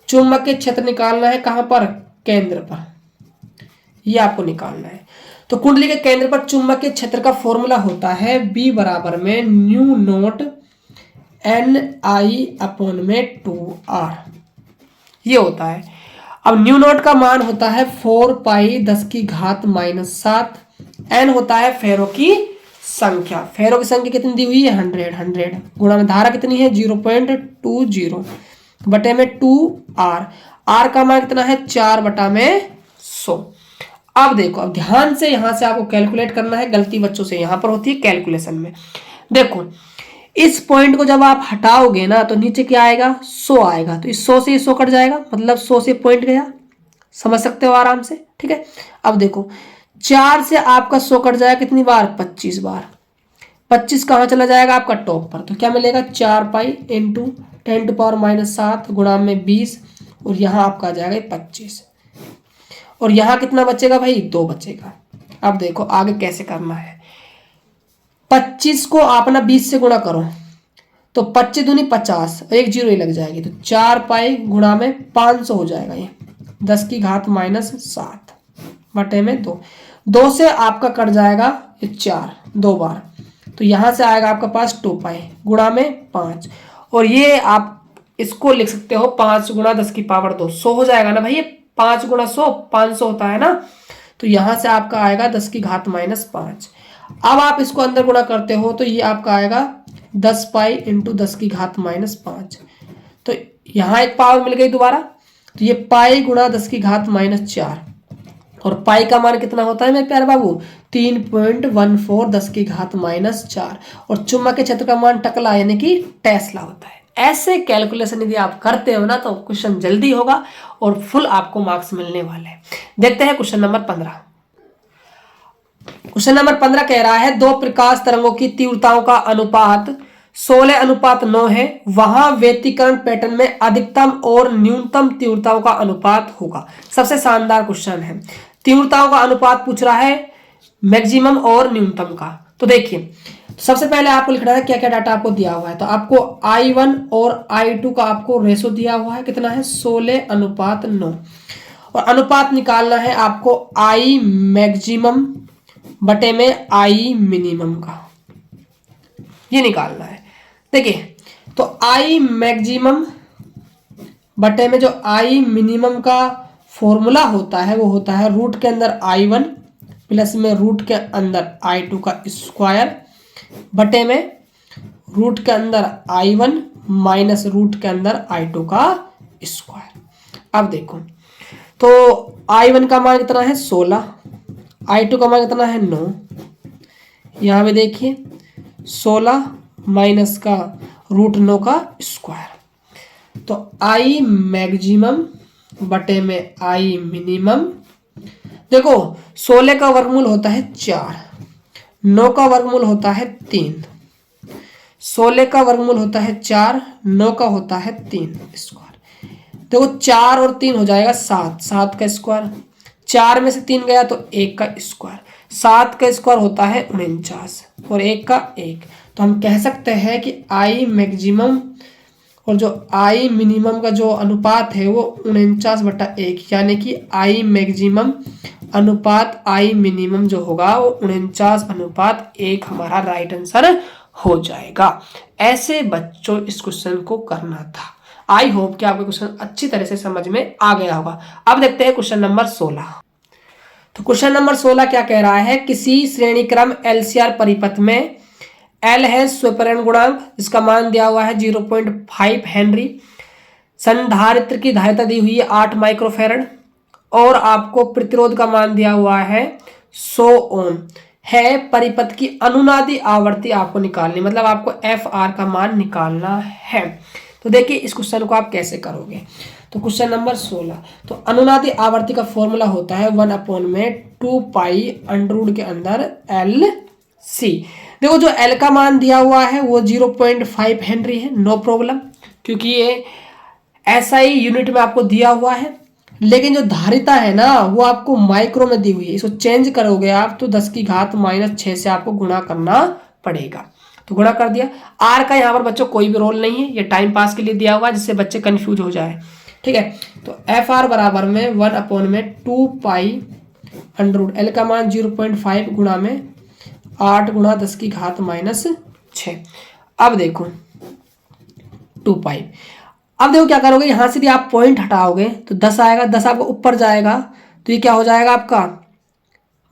चुंबकीय क्षेत्र निकालना है कहां पर, केंद्र पर, ये आपको निकालना है। तो कुंडली के केंद्र पर चुंबकीय क्षेत्र का फॉर्मूला होता है बी बराबर में न्यू नोट एन आई अपॉन में 2r, ये होता है। अब न्यू नोट का मान होता है 4 पाई 10 की घात -7, एन होता है फेरों की संख्या। फेरों की संख्या कितनी दी हुई है 100 गुणा में धारा कितनी है 0.20 बटे में 2r, r का मान कितना है 4 बटा में 100। अब देखो अब ध्यान से यहां से आपको कैलकुलेट करना है, गलती बच्चों से यहां पर होती है कैलकुलेशन में। देखो इस पॉइंट को जब आप हटाओगे ना तो नीचे क्या आएगा, 100 आएगा। तो इस 100 से 100 कट जाएगा, मतलब 100 से पॉइंट गया। समझ सकते हो आराम से, ठीक है। अब देखो 4 से आपका 100 कट जाएगा कितनी बार, 25 बार। 25 कहाँ चला जाएगा आपका टॉप पर, तो क्या मिलेगा 4 पाई इंटू 10⁻⁷ गुणा में 20, और यहाँ आपका आ जाएगा 25। और यहाँ कितना बचेगा भाई, 2 बचेगा। अब देखो आगे कैसे करना है। 25 को आप ना 20 से गुणा करो तो 25 दूनी 50, एक जीरो ही लग जाएगी, तो 4 पाई गुणा में 500 हो जाएगा। ये 10⁻⁷ बटे में 2। 2 से आपका कट जाएगा ये 4 2 बार, तो यहां से आएगा आपका पास 2 पाई गुणा में 5। और ये आप इसको लिख सकते हो 5 गुणा 10⁻², 100 हो जाएगा ना भाई। ये 5 गुणा 100 500 होता है ना, तो यहां से आपका आएगा 10⁻⁻5। अब आप इसको अंदर गुणा करते हो तो ये आपका आएगा 10 पाई इंटू 10⁻5। तो यहाँ एक पावर मिल गई दोबारा, तो ये पाई गुणा 10⁻4। और पाई का मान कितना होता है मेरे प्यारे बाबू, 3.14 10⁻4। और चुंबक के क्षेत्र का मान टकला यानी कि टेस्ला होता है। ऐसे कैलकुलेशन यदि आप करते हो ना तो क्वेश्चन जल्दी होगा और फुल आपको मार्क्स मिलने वाले हैं। देखते हैं क्वेश्चन नंबर 15। क्वेश्चन नंबर 15 कह रहा है दो प्रकाश तरंगों की तीव्रताओं का अनुपात 16:9 है, वहां व्यतिकरण पैटर्न में अधिकतम और न्यूनतम तीव्रताओं का अनुपात होगा। सबसे शानदार क्वेश्चन है, तीव्रताओं का अनुपात पूछ रहा है मैक्सिमम और न्यूनतम का। तो देखिए सबसे पहले आपको लिखना है क्या क्या डाटा आपको दिया हुआ है। तो आपको I1 और I2 का आपको रेशो दिया हुआ है, कितना है 16:9। और अनुपात निकालना है आपको I मैक्सिमम बटे में I मिनिमम का, ये निकालना है। देखिए तो I मैक्सिमम बटे में जो I मिनिमम का फॉर्मूला होता है वो होता है रूट के अंदर I1 प्लस में रूट के अंदर I2 का स्क्वायर बटे में रूट के अंदर I1 माइनस रूट के अंदर I2 का स्क्वायर। अब देखो तो I1 का मान कितना है 16, I2 का मान कितना है 9। यहाँ पे देखिए 16 माइनस का रूट 9 का स्क्वायर, तो I मैक्सिमम बटे में I मिनिमम। देखो 16 का वर्गमूल होता है 4, 9 का वर्गमूल होता है 3। 16 का वर्गमूल होता है 4, 9 का होता है 3 स्क्वायर। देखो 4 और 3 हो जाएगा 7, 7 का स्क्वायर। 4 में से 3 गया तो 1 का स्क्वायर। 7 का स्क्वायर होता है 49 और 1 का 1। तो हम कह सकते हैं कि I मैक्सिमम और जो I मिनिमम का जो अनुपात है वो 49/1, यानी कि I मैक्सिमम अनुपात I मिनिमम जो होगा वो 49/1 हमारा राइट आंसर हो जाएगा। ऐसे बच्चों इस क्वेश्चन को करना था। आई होप कि आपको क्वेश्चन अच्छी तरह से समझ में आ गया होगा। अब देखते हैं क्वेश्चन नंबर 16। तो क्वेश्चन नंबर 16 क्या कह रहा है, किसी श्रेणी क्रम LCR परिपथ में L है स्वयंपरण गुणांक, जिसका मान दिया हुआ है 0.5 हेनरी। संधारित्र की धारिता दी हुई है 8 माइक्रोफेरड और आपको प्रतिरोध का मान दिया हुआ है 100 ओम है। परिपथ की अनुनादी आवृत्ति आपको निकालनी, मतलब आपको FR का मान निकालना है। तो देखिए इस क्वेश्चन को आप कैसे करोगे। तो क्वेश्चन नंबर 16, तो अनुनादी आवृत्ति का फॉर्मूला होता है 1/2 पाई √ के अंदर LC। देखो जो L का मान दिया हुआ है वो 0.5 हेनरी है, नो प्रॉब्लम, क्योंकि ये SI यूनिट में आपको दिया हुआ है। लेकिन जो धारिता है ना वो आपको माइक्रो में दी हुई है, इसको चेंज करोगे आप तो 10⁻⁻6 से आपको गुणा करना पड़ेगा। तो गुणा कर दिया। R का यहाँ पर बच्चों कोई भी रोल नहीं है, ये टाइम पास के लिए दिया हुआ है जिससे बच्चे कंफ्यूज हो जाए, ठीक है। तो FR बराबर में 1/2 पाई √ L का मान 0.5 गुणा में 8 गुणा 10⁻⁻6। अब देखो 2 पाई। अब देखो क्या करोगे, यहां से भी आप पॉइंट हटाओगे तो 10 आएगा, 10 आपको ऊपर जाएगा तो ये क्या हो जाएगा आपका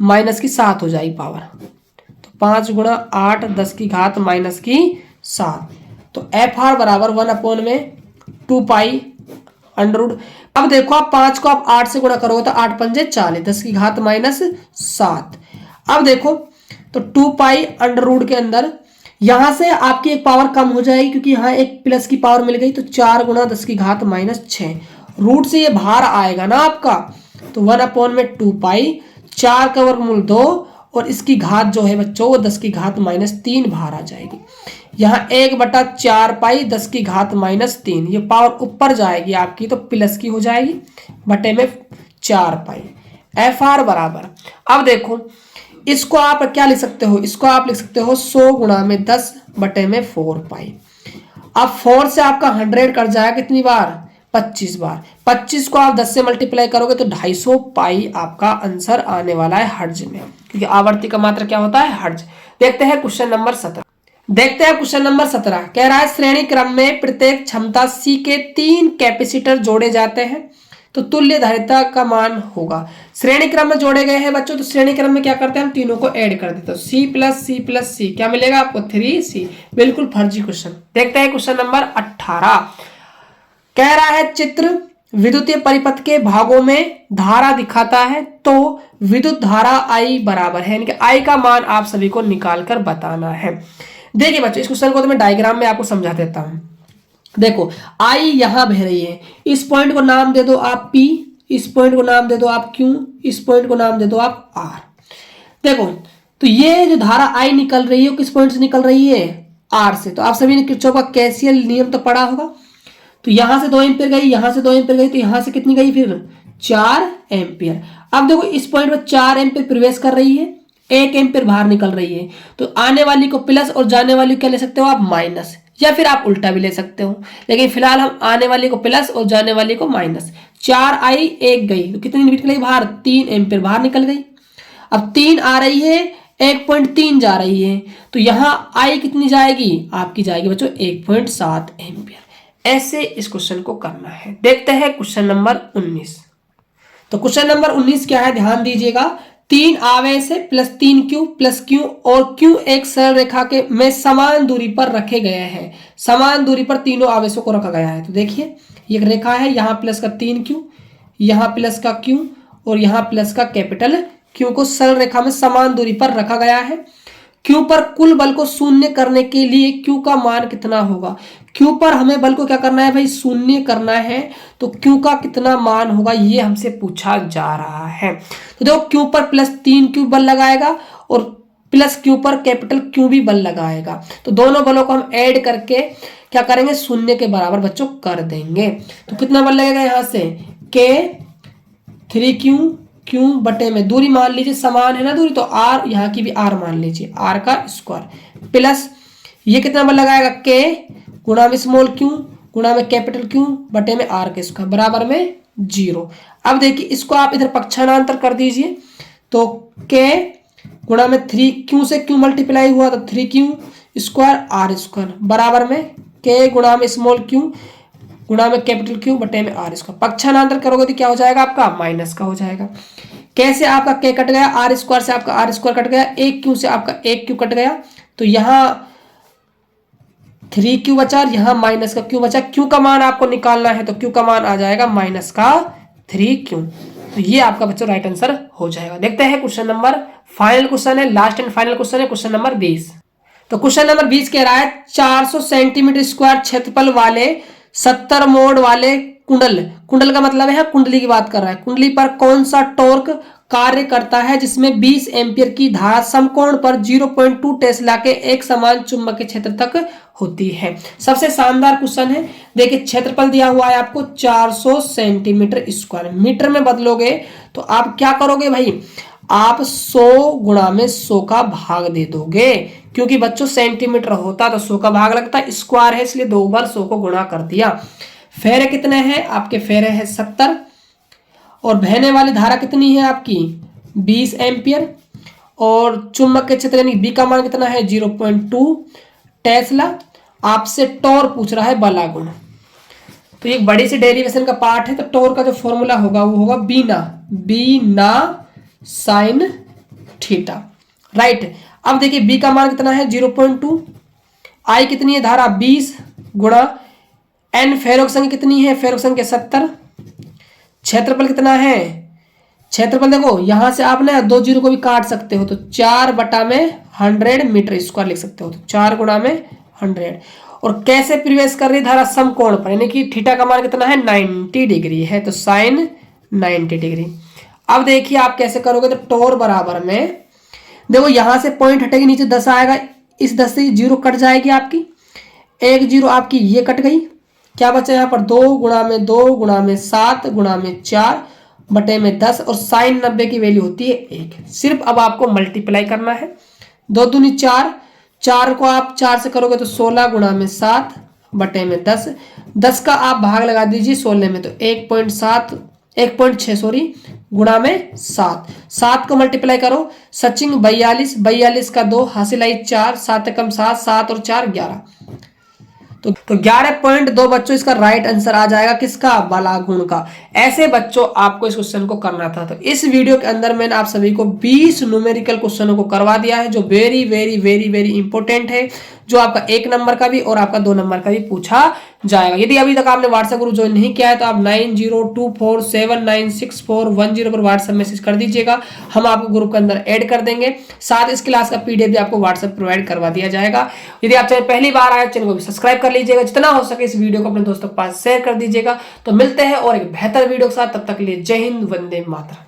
-7 हो जाएगी पावर। तो 5 गुणा 8 10⁻⁻7। तो FR बराबर 1/2 पाई √ अब देखो आप 5 को आप 8 से गुणा करोगे तो 8 पंजे 40 10⁻⁻7। अब देखो तो 2 पाई √ के अंदर यहां से आपकी एक पावर कम हो जाएगी क्योंकि यहाँ एक प्लस की पावर मिल गई, तो 4 गुणा 10 की घात -6। रूट से ये बाहर आएगा ना आपका, तो 1/2 पाई, 4 का वर्गमूल 2 और इसकी घात जो है बच्चों वो 10 की घात -3 बाहर आ जाएगी। यहाँ 1/4 पाई 10 की घात -3, ये पावर ऊपर जाएगी आपकी तो प्लस की हो जाएगी, बटे में 4 पाई। एफ आर बराबर, अब देखो इसको आप क्या लिख सकते हो, इसको आप लिख सकते हो 100 गुणा में 10 बटे में 4 पाई। अब 4 से आपका 100 कट जाएगा कितनी बार, 25 बार। 25 को आप 10 से मल्टीप्लाई करोगे तो 250 पाई आपका आंसर आने वाला है हर्ज में, क्योंकि आवर्ती का मात्रा क्या होता है, हर्ज। देखते हैं क्वेश्चन नंबर 17। देखते हैं क्वेश्चन नंबर 17 कह रहा है श्रेणी क्रम में प्रत्येक क्षमता C के 3 कैपेसिटर जोड़े जाते हैं तो तुल्य धारिता का मान होगा। श्रेणी क्रम में जोड़े गए हैं बच्चों, तो श्रेणी क्रम में क्या करते हैं हम तीनों को ऐड कर देते हैं, C+C+C क्या मिलेगा आपको 3C। बिल्कुल फर्जी क्वेश्चन। देखते हैं क्वेश्चन नंबर 18 कह रहा है चित्र विद्युतीय परिपथ के भागों में धारा दिखाता है तो विद्युत धारा I बराबर है, यानी कि I का मान आप सभी को निकाल कर बताना है। देखिए बच्चों इस क्वेश्चन को तो मैं डायग्राम में आपको समझा देता हूं। देखो I यहां बह रही है, इस पॉइंट को नाम दे दो आप P, इस पॉइंट को नाम दे दो आप Q, इस पॉइंट को नाम दे दो आप R। देखो तो ये जो धारा I निकल रही है वो किस पॉइंट से निकल रही है, R से। तो आप सभी ने किरचॉफ का केसीएल नियम तो पढ़ा होगा। तो यहां से 2 एम्पियर गई, यहां से 2 एम्पियर गई, तो यहां से कितनी गई फिर 4 एम्पियर। अब देखो इस पॉइंट पर 4 एम्पियर प्रवेश कर रही है, 1 एम्पियर बाहर निकल रही है, तो आने वाली को प्लस और जाने वाली को क्या ले सकते हो आप माइनस, या फिर आप उल्टा भी ले सकते हो, लेकिन फिलहाल हम आने वाली को प्लस और जाने वाली को माइनस। 4 आई 1 गई तो कितनी निकल बाहर, 3 एम्पियर बाहर निकल गई। अब 3 आ रही है, 1.3 जा रही है, तो यहां आई कितनी जाएगी आपकी, जाएगी बच्चों 1.7 एम्पियर। ऐसे इस क्वेश्चन को करना है। देखते हैं क्वेश्चन नंबर 19। तो क्वेश्चन नंबर 19 क्या है, ध्यान दीजिएगा। 3 आवेश है +3Q प्लस Q और Q एक सरल रेखा के में समान दूरी पर रखे गए हैं। समान दूरी पर तीनों आवेशों को रखा गया है। तो देखिए ये एक रेखा है, यहाँ प्लस का 3Q, यहाँ प्लस का Q और यहाँ प्लस का कैपिटल Q को सरल रेखा में समान दूरी पर रखा गया है। Q पर कुल बल को शून्य करने के लिए Q का मान कितना होगा। Q पर हमें बल को क्या करना है भाई, शून्य करना है, तो Q का कितना मान होगा ये हमसे पूछा जा रहा है। तो देखो Q पर +3Q बल लगाएगा और प्लस Q पर कैपिटल Q भी बल लगाएगा, तो दोनों बलों को हम ऐड करके क्या करेंगे, शून्य के बराबर बच्चों कर देंगे। तो कितना बल लगेगा यहाँ से, K 3Q Q बटे में दूरी मान लीजिए समान है ना दूरी, तो R यहाँ की भी R मान लीजिए, R का स्क्वायर प्लस ये कितना बल लगाएगा, K गुणा में स्मॉल q गुणा में कैपिटल Q बटे में R के स्क्वायर बराबर में 0। अब देखिए इसको आप इधर पक्षांतर कर दीजिए, तो K गुणा में 3Q से Q मल्टीप्लाई हुआ तो 3Q स्क्वायर R स्क्वायर बराबर में K गुणा में स्मॉल q गुणा में कैपिटल Q बटे में R स्क्वायर। पक्षांतर करोगे तो क्या हो जाएगा आपका, माइनस का हो जाएगा। कैसे आपका K कट गया, R स्क्वायर से आपका R स्क्वायर कट गया, 1Q से आपका 1Q कट गया, तो यहाँ 3Q बचा और यहाँ माइनस का Q बचा। Q का मान आपको निकालना है तो Q का मान आ जाएगा माइनस का 3Q। तो ये आपका बच्चों राइट आंसर हो जाएगा। देखते हैं क्वेश्चन नंबर, फाइनल क्वेश्चन है, लास्ट एंड फाइनल क्वेश्चन है, क्वेश्चन नंबर 20। तो क्वेश्चन नंबर 20 कह रहा है 400 सेंटीमीटर स्क्वायर क्षेत्रफल वाले 70 मोड़ वाले कुंडल, कुंडल का मतलब है कुंडली की बात कर रहा है, कुंडली पर कौन सा टॉर्क कार्य करता है जिसमें 20 एम्पियर की धारा समकोण पर 0.2 टेस्ला के एक समान चुंबकीय क्षेत्र तक होती है। सबसे शानदार क्वेश्चन है। देखिए क्षेत्रफल दिया हुआ है आपको 400 सेंटीमीटर स्क्वायर, मीटर में बदलोगे तो आप क्या करोगे भाई, आप 100 गुणा में 100 का भाग दे दोगे, क्योंकि बच्चों सेंटीमीटर होता तो 100 का भाग लगता, स्क्वायर है इसलिए 2 बार 100 को गुणा कर दिया। फेरे कितने हैं आपके, फेरे है 70 और बहने वाली धारा कितनी है आपकी 20 एम्पियर और चुंबक के क्षेत्र यानी बी का मान कितना है 0.2 टेस्ला। आपसे टॉर्क पूछ रहा है बलागुण, तो एक बड़ी सी डेरिवेशन का पार्ट है, तो टॉर्क का जो फॉर्मूला होगा वो होगा बीना साइन थीटा, राइट। अब देखिए बी का मान कितना है 0.2, आई कितनी है धारा 20 गुणा एन फेरोक्स संख्या कितनी है, फेरोक्स संख्या 70, क्षेत्रफल कितना है क्षेत्रफल देखो यहां से आप ना 2 जीरो को भी काट सकते हो, तो 4/100 मीटर स्क्वायर लिख सकते हो, तो 4 गुणा में 100। और कैसे प्रवेश कर रही धारा समकोण पर, यानी कि थीटा का मान कितना है 90 डिग्री है, तो साइन 90 डिग्री। अब देखिए आप कैसे करोगे, तो टोर बराबर में देखो यहां से पॉइंट हटेगी, नीचे 10 आएगा, इस 10 से 0 कट जाएगी आपकी, 1 0 आपकी ये कट गई, क्या बचा यहाँ पर 2 गुणा में 2 गुणा में 7 गुणा में 4 बटे में 10, और साइन 90 की वैल्यू होती है 1। सिर्फ अब आपको मल्टीप्लाई करना है, 2 दूनी 4, 4 को आप 4 से करोगे तो 16 गुणा में 7 बटे में 10, 10 का आप भाग लगा दीजिए 16 में, तो 1.6 सॉरी गुणा में 7, 7 को मल्टीप्लाई करो, सचिंग 42, 42 का 2 हासिल आई 4, 7 कम 7, 7 और 4 11, तो 11.2 बच्चों इसका राइट आंसर आ जाएगा, किसका, बलागुण का। ऐसे बच्चों आपको इस क्वेश्चन को करना था। तो इस वीडियो के अंदर मैंने आप सभी को 20 न्यूमेरिकल क्वेश्चनों को करवा दिया है, जो very very very very important है, जो आपका 1 नंबर का भी और आपका 2 नंबर का भी पूछा जाएगा। यदि अभी तक आपने व्हाट्सएप ग्रुप ज्वाइन नहीं किया है तो आप 9024796410 पर व्हाट्सएप मैसेज कर दीजिएगा, हम आपको ग्रुप के अंदर ऐड कर देंगे। साथ इस क्लास का पीडीएफ भी आपको व्हाट्सएप प्रोवाइड करवा दिया जाएगा। यदि आप चैनल पहली बार आए, चैनल को भी सब्सक्राइब कर लीजिएगा, जितना हो सके इस वीडियो को अपने दोस्तों के पास शेयर कर दीजिएगा। तो मिलते हैं और एक बेहतर वीडियो के साथ, तब तक के लिए जय हिंद, वंदे मातरम।